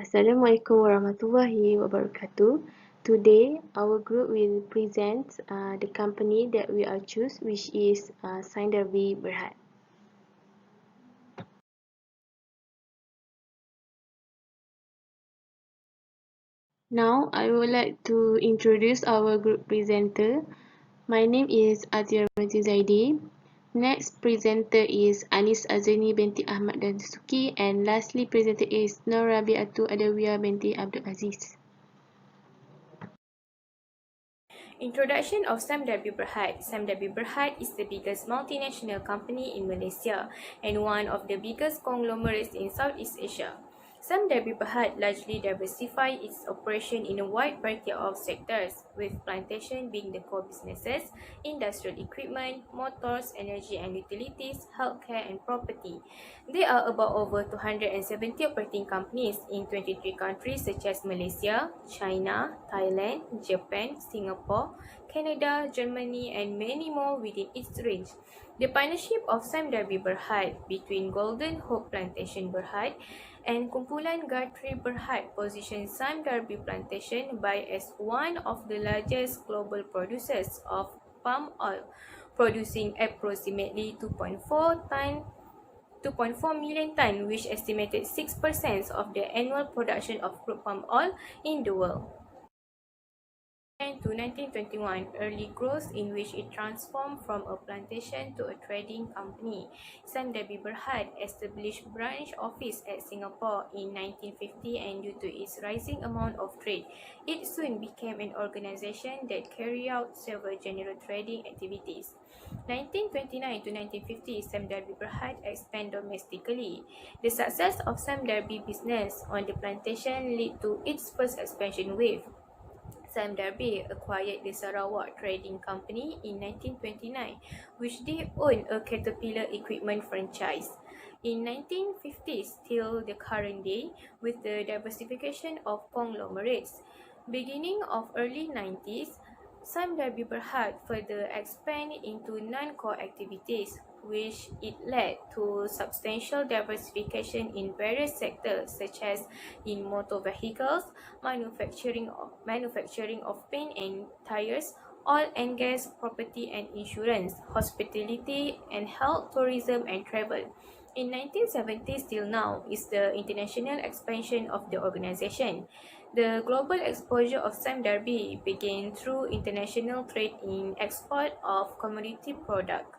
Assalamualaikum warahmatullahi wabarakatuh. Today, our group will present the company that we are choose, which is Sime Darby Berhad. Now, I would like to introduce our group presenter. My name is Athira Zaidi. Next presenter is Azrinie Binti Ahmad dan Dasuki, and lastly presenter is Rabiatul Adawiyah Binti Abdul Aziz. Introduction of Sime Darby Berhad. Sime Darby Berhad is the biggest multinational company in Malaysia and one of the biggest conglomerates in Southeast Asia. Sime Darby Berhad largely diversify its operation in a wide variety of sectors, with plantation being the core businesses, industrial equipment, motors, energy and utilities, healthcare and property. There are about over 270 operating companies in 23 countries such as Malaysia, China, Thailand, Japan, Singapore, Canada, Germany and many more within its range. The partnership of Sime Darby Berhad between Golden Hope Plantation Berhad and Kumpulan Gartri Berhad positions Sime Darby Plantation by as one of the largest global producers of palm oil, producing approximately 2.4 million tonnes, which estimated 6% of the annual production of crude palm oil in the world. To 1921, early growth in which it transformed from a plantation to a trading company. Sime Darby Berhad established branch office at Singapore in 1950, and due to its rising amount of trade, it soon became an organization that carried out several general trading activities. 1929 to 1950, Sime Darby Berhad expanded domestically. The success of Sime Darby business on the plantation led to its first expansion wave. Sime Darby acquired the Sarawak Trading Company in 1929, which they own a Caterpillar equipment franchise. In 1950s till the current day, with the diversification of conglomerates. Beginning of early 90s, Sime Darby Berhad further expanded into non-core activities, which it led to substantial diversification in various sectors such as in motor vehicles, manufacturing of paint and tires, oil and gas, property and insurance, hospitality and health, tourism and travel. In 1970s till now is the international expansion of the organization. The global exposure of Sime Darby began through international trade in export of commodity products.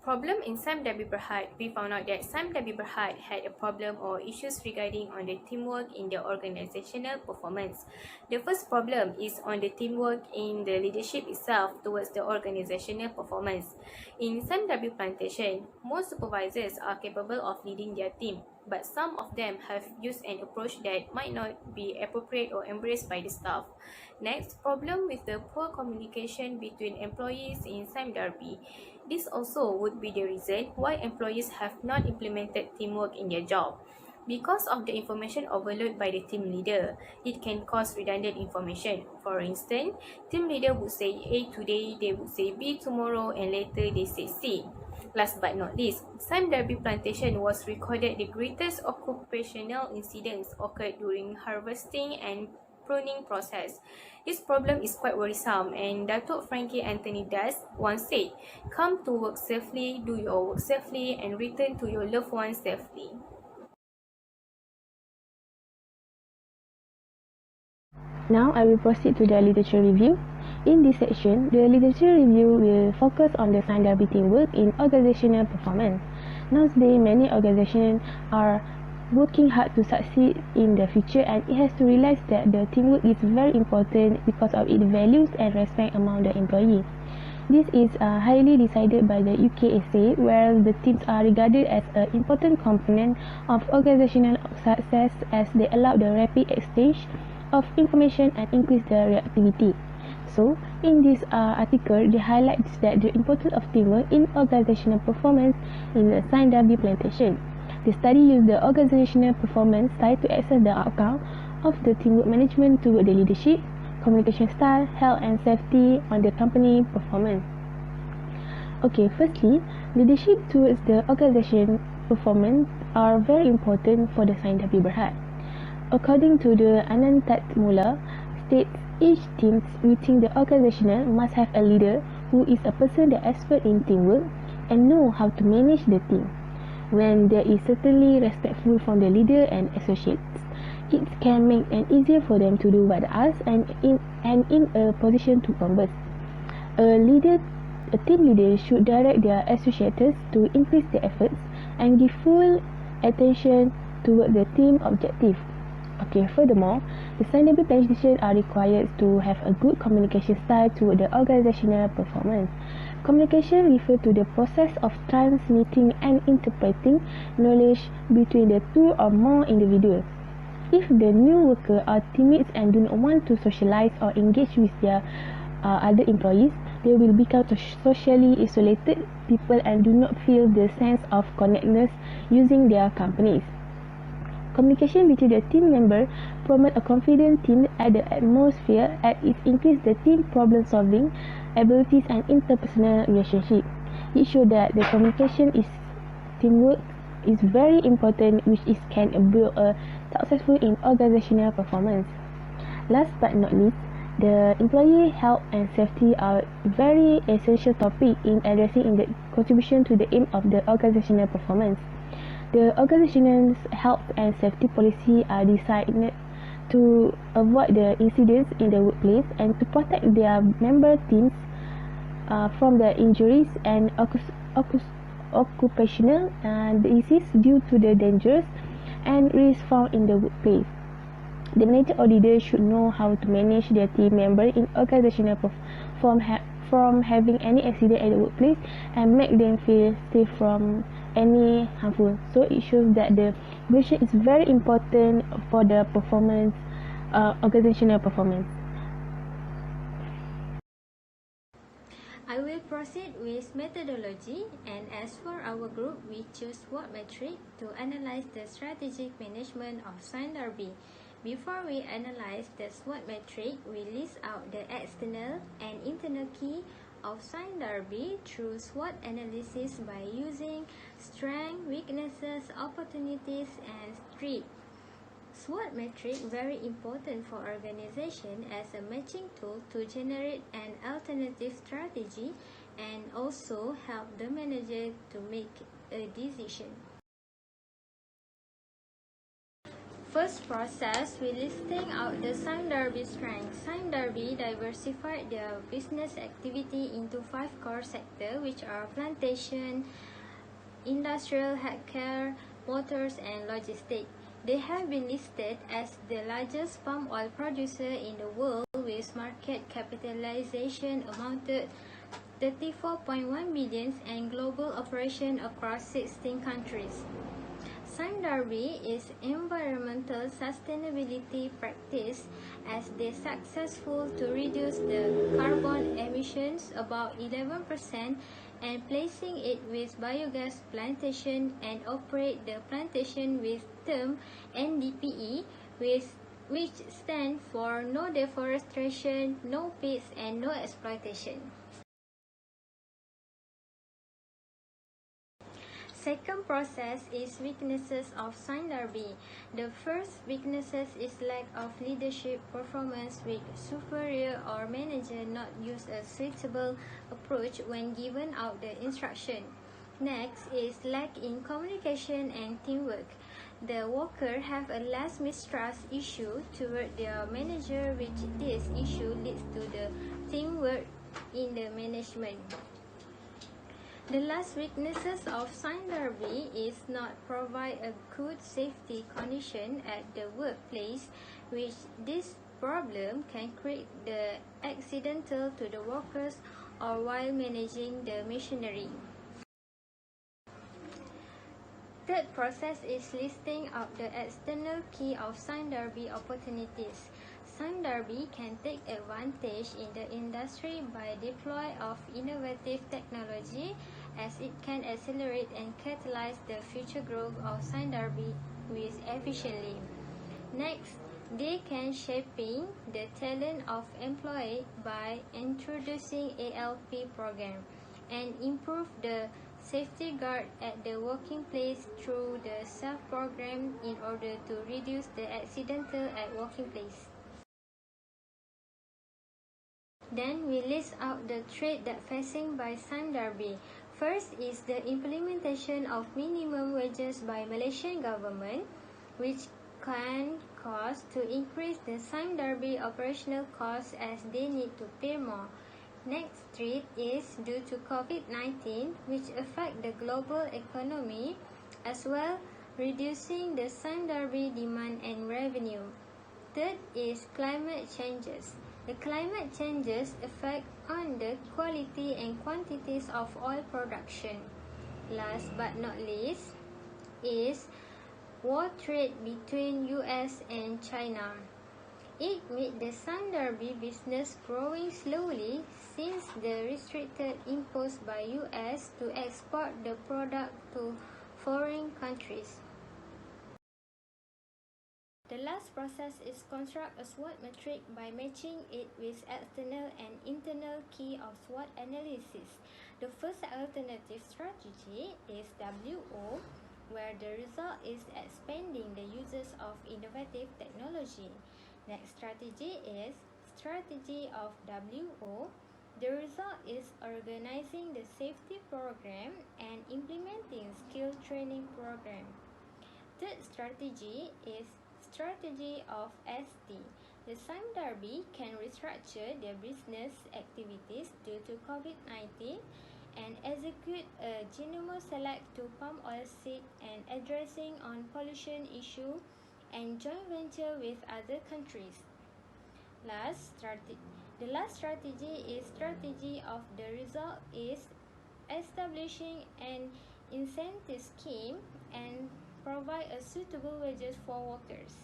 Problem in Sime Darby Berhad. We found out that Sime Darby Berhad had a problem or issues regarding on the teamwork in the organizational performance. The first problem is on the teamwork in the leadership itself towards the organizational performance. In Sime Darby Plantation, most supervisors are capable of leading their team, but some of them have used an approach that might not be appropriate or embraced by the staff. Next, problem with the poor communication between employees in Sime Darby. This also would be the reason why employees have not implemented teamwork in their job. Because of the information overload by the team leader, it can cause redundant information. For instance, team leader would say A today, they would say B tomorrow, and later they say C. Last but not least, Sime Darby Plantation was recorded the greatest occupational incidents occurred during harvesting and pruning process. This problem is quite worrisome, and Datuk Frankie Anthony Das once said, "Come to work safely, do your work safely, and return to your loved ones safely." Now I will proceed to the literature review. In this section, the literature review will focus on the Sime Darby teamwork in organizational performance. Nowadays, many organizations are working hard to succeed in the future, and it has to realize that the teamwork is very important because of its values and respect among the employees. This is highly decided by the UKSA, where the teams are regarded as an important component of organizational success as they allow the rapid exchange of information and increase the reactivity. So, in this article, they highlights that the importance of teamwork in organizational performance in the Sime Darby Plantation. The study used the organizational performance side to assess the outcome of the teamwork management toward the leadership, communication style, health and safety on the company performance. Okay, firstly, leadership towards the organization performance are very important for the Sime Darby Berhad. According to the Anantat Mula, states each team within the organization must have a leader who is a person that expert in teamwork and know how to manage the team. When there is certainly respectful from the leader and associates, it can make it easier for them to do what asked and in a position to converse. A team leader should direct their associates to increase their efforts and give full attention toward the team objective. Okay, furthermore, the Sime Darby plantation are required to have a good communication style toward the organizational performance. Communication refers to the process of transmitting and interpreting knowledge between the two or more individuals. If the new workers are timid and do not want to socialize or engage with their other employees, they will become socially isolated people and do not feel the sense of connectedness using their companies. Communication between the team members promotes a confident team at the atmosphere as it increases the team problem-solving abilities and interpersonal relationship. It shows that the communication is teamwork is very important, which can build a successful in organizational performance. Last but not least, the employee health and safety are very essential topic in addressing in the contribution to the aim of the organizational performance. The organization's health and safety policy are designed to avoid the incidents in the workplace and to protect their member teams from the injuries and occupational disease due to the dangers and risks found in the workplace. The manager or leader should know how to manage their team member in organizational from having any accident at the workplace and make them feel safe from any harmful. So it shows that the vision is very important for the performance, organizational performance. I will proceed with methodology, and as for our group, we choose SWOT metric to analyze the strategic management of Sime Darby. Before we analyze the SWOT metric, we list out the external and internal key of Sime Darby through SWOT analysis by using strengths, weaknesses, opportunities, and threats. SWOT metric very important for organization as a matching tool to generate an alternative strategy and also help the manager to make a decision. First process, we listing out the Sime Darby strengths. Sime Darby diversified their business activity into 5 core sectors, which are plantation, industrial, healthcare, motors, and logistics. They have been listed as the largest palm oil producer in the world with market capitalization amounted 34.1 billion and global operation across 16 countries. Sime Darby is environmental sustainability practice as they successful to reduce the carbon emissions about 11% and placing it with biogas plantation and operate the plantation with term NDPE which stand for no deforestation, no pits and no exploitation. Second process is weaknesses of Sime Darby. The first weaknesses is lack of leadership performance with superior or manager not use a suitable approach when given out the instruction. Next is lack in communication and teamwork. The worker have a less mistrust issue toward their manager, which this issue leads to the teamwork in the management. The last weaknesses of Sime Darby is not provide a good safety condition at the workplace, which this problem can create the accidental to the workers or while managing the machinery. Third process is listing out the external key of Sime Darby opportunities. Sime Darby can take advantage in the industry by deploy of innovative technology as it can accelerate and catalyze the future growth of Sime Darby with efficiently. Next, they can shaping the talent of employee by introducing ALP program and improve the safety guard at the working place through the SAF program in order to reduce the accidental at working place. Then we list out the threat that facing by Sime Darby. First is the implementation of minimum wages by Malaysian government, which can cause to increase the Sime Darby operational costs as they need to pay more. Next threat is due to COVID-19, which affect the global economy as well, reducing the Sime Darby demand and revenue. Third is climate changes. The climate changes affect on the quality and quantities of oil production. Last but not least is war trade between US and China. It made the Sime Darby business growing slowly since the restricted imposed by US to export the product to foreign countries. The last process is construct a SWOT matrix by matching it with external and internal key of SWOT analysis. The first alternative strategy is WO, where the result is expanding the uses of innovative technology. Next strategy is strategy of WO. The result is organizing the safety program and implementing skill training program. Third strategy is strategy of ST. The Sime Darby can restructure their business activities due to COVID-19 and execute a genome select to palm oil seed and addressing on pollution issue and joint venture with other countries. The last strategy is strategy of the result is establishing an incentive scheme and provide a suitable wages for workers.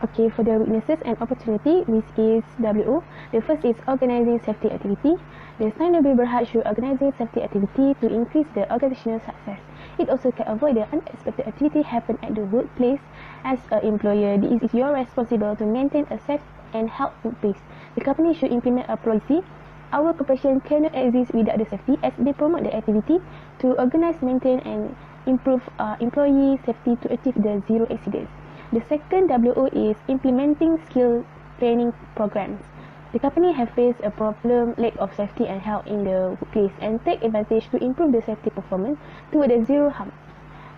Okay, for the weaknesses and opportunity, which is WO, the first is organizing safety activity. The Sime Darby Berhad should organizing safety activity to increase the organizational success. It also can avoid the unexpected activity happen at the workplace. As an employer, it is your responsibility to maintain a safe and healthy workplace. The company should implement a policy. Our corporation cannot exist without the safety, as they promote the activity to organize, maintain and improve employee safety to achieve the zero accidents. The second WO is implementing skill training programs. The company have faced a problem lack of safety and health in the workplace and take advantage to improve the safety performance toward the zero harm.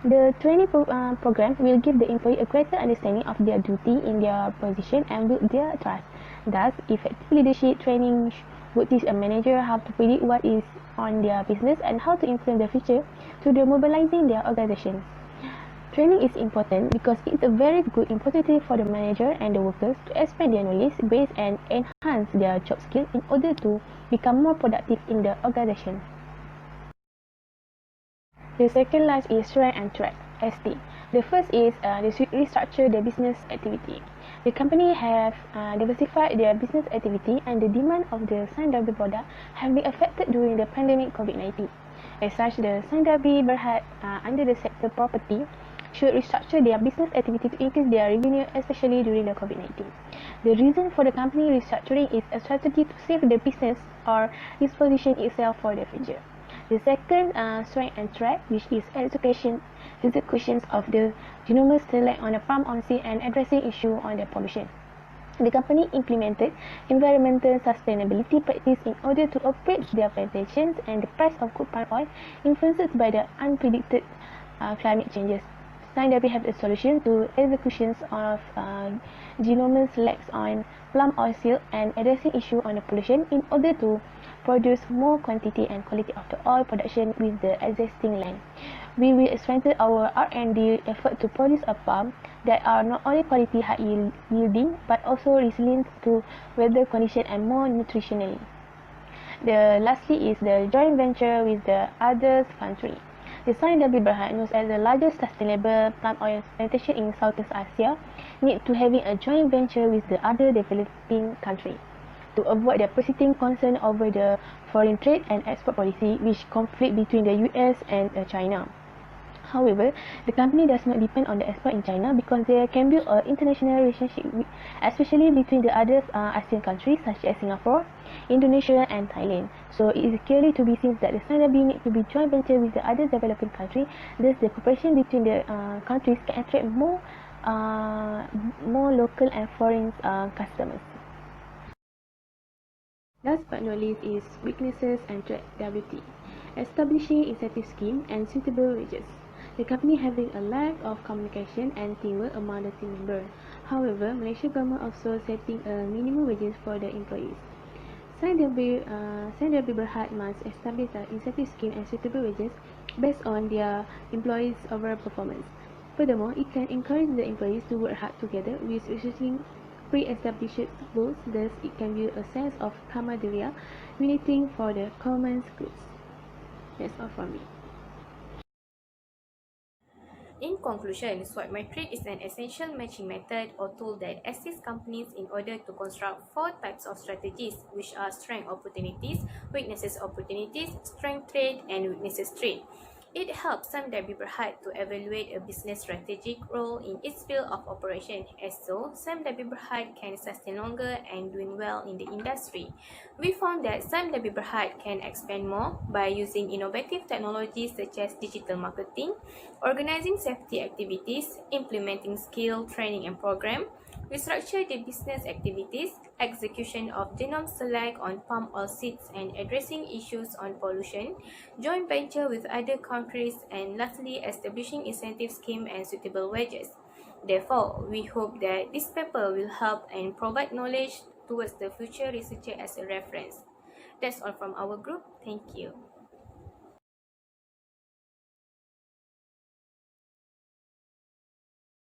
The training program will give the employee a greater understanding of their duty in their position and build their trust. Thus, effective leadership training would teach a manager how to predict what is on their business and how to influence the future through the mobilizing their organizations. Training is important because it's a very good opportunity for the manager and the workers to expand their knowledge base and enhance their job skill in order to become more productive in the organization. The second last is strength and threat, ST. The first is they restructure the business activity. The company have diversified their business activity and the demand of the Sime Darby product have been affected during the pandemic COVID-19. As such, the Sime Darby Berhad under the sector property should restructure their business activity to increase their revenue, especially during the COVID-19. The reason for the company restructuring is a strategy to save the business or reposition itself for the future. The second strength and threat, which is executions of the genome select on the palm oil seed and addressing issue on the pollution. The company implemented environmental sustainability practice in order to operate their plantations, and the price of crude palm oil influenced by the unpredicted climate changes. Sime Darby have a solution to executions of genome selects on palm oil seed and addressing issue on the pollution in order to produce more quantity and quality of the oil production with the existing land. We will strengthen our R&D effort to produce a palm that are not only quality high yielding but also resilient to weather condition and more nutritionally. Lastly is the joint venture with the other country. The Sime Darby Berhad, known as the largest sustainable palm oil plantation in Southeast Asia, need to having a joint venture with the other developing country to avoid the persisting concern over the foreign trade and export policy which conflict between the US and China. However, the company does not depend on the export in China because they can build an international relationship, especially between the other ASEAN countries such as Singapore, Indonesia, and Thailand. So it is clearly to be seen that the Sime Darby need to be joint venture with the other developing country. Thus, the cooperation between the countries can attract more local and foreign customers. Last but not least is weaknesses and threat WT. Establishing incentive scheme and suitable wages. The company having a lack of communication and teamwork among the team members. However, Malaysia government also setting a minimum wages for the employees. Sime Darby Berhad must establish an incentive scheme and suitable wages based on their employees' overall performance. Furthermore, it can encourage the employees to work hard together with researching pre-established goals, thus it can build a sense of camaraderie, uniting for the common goals. That's all from me. In conclusion, SWOT metric is an essential matching method or tool that assists companies in order to construct 4 types of strategies, which are strength opportunities, weaknesses opportunities, strength trait, and weaknesses trait. It helps Sime Darby Berhad to evaluate a business strategic role in its field of operation, as so Sime Darby Berhad can sustain longer and doing well in the industry. We found that Sime Darby Berhad can expand more by using innovative technologies such as digital marketing, organizing safety activities, implementing skill training and program, restructure the business activities, execution of genome select on palm oil seeds and addressing issues on pollution, joint venture with other countries, and lastly, establishing incentive scheme and suitable wages. Therefore, we hope that this paper will help and provide knowledge towards the future researcher as a reference. That's all from our group. Thank you.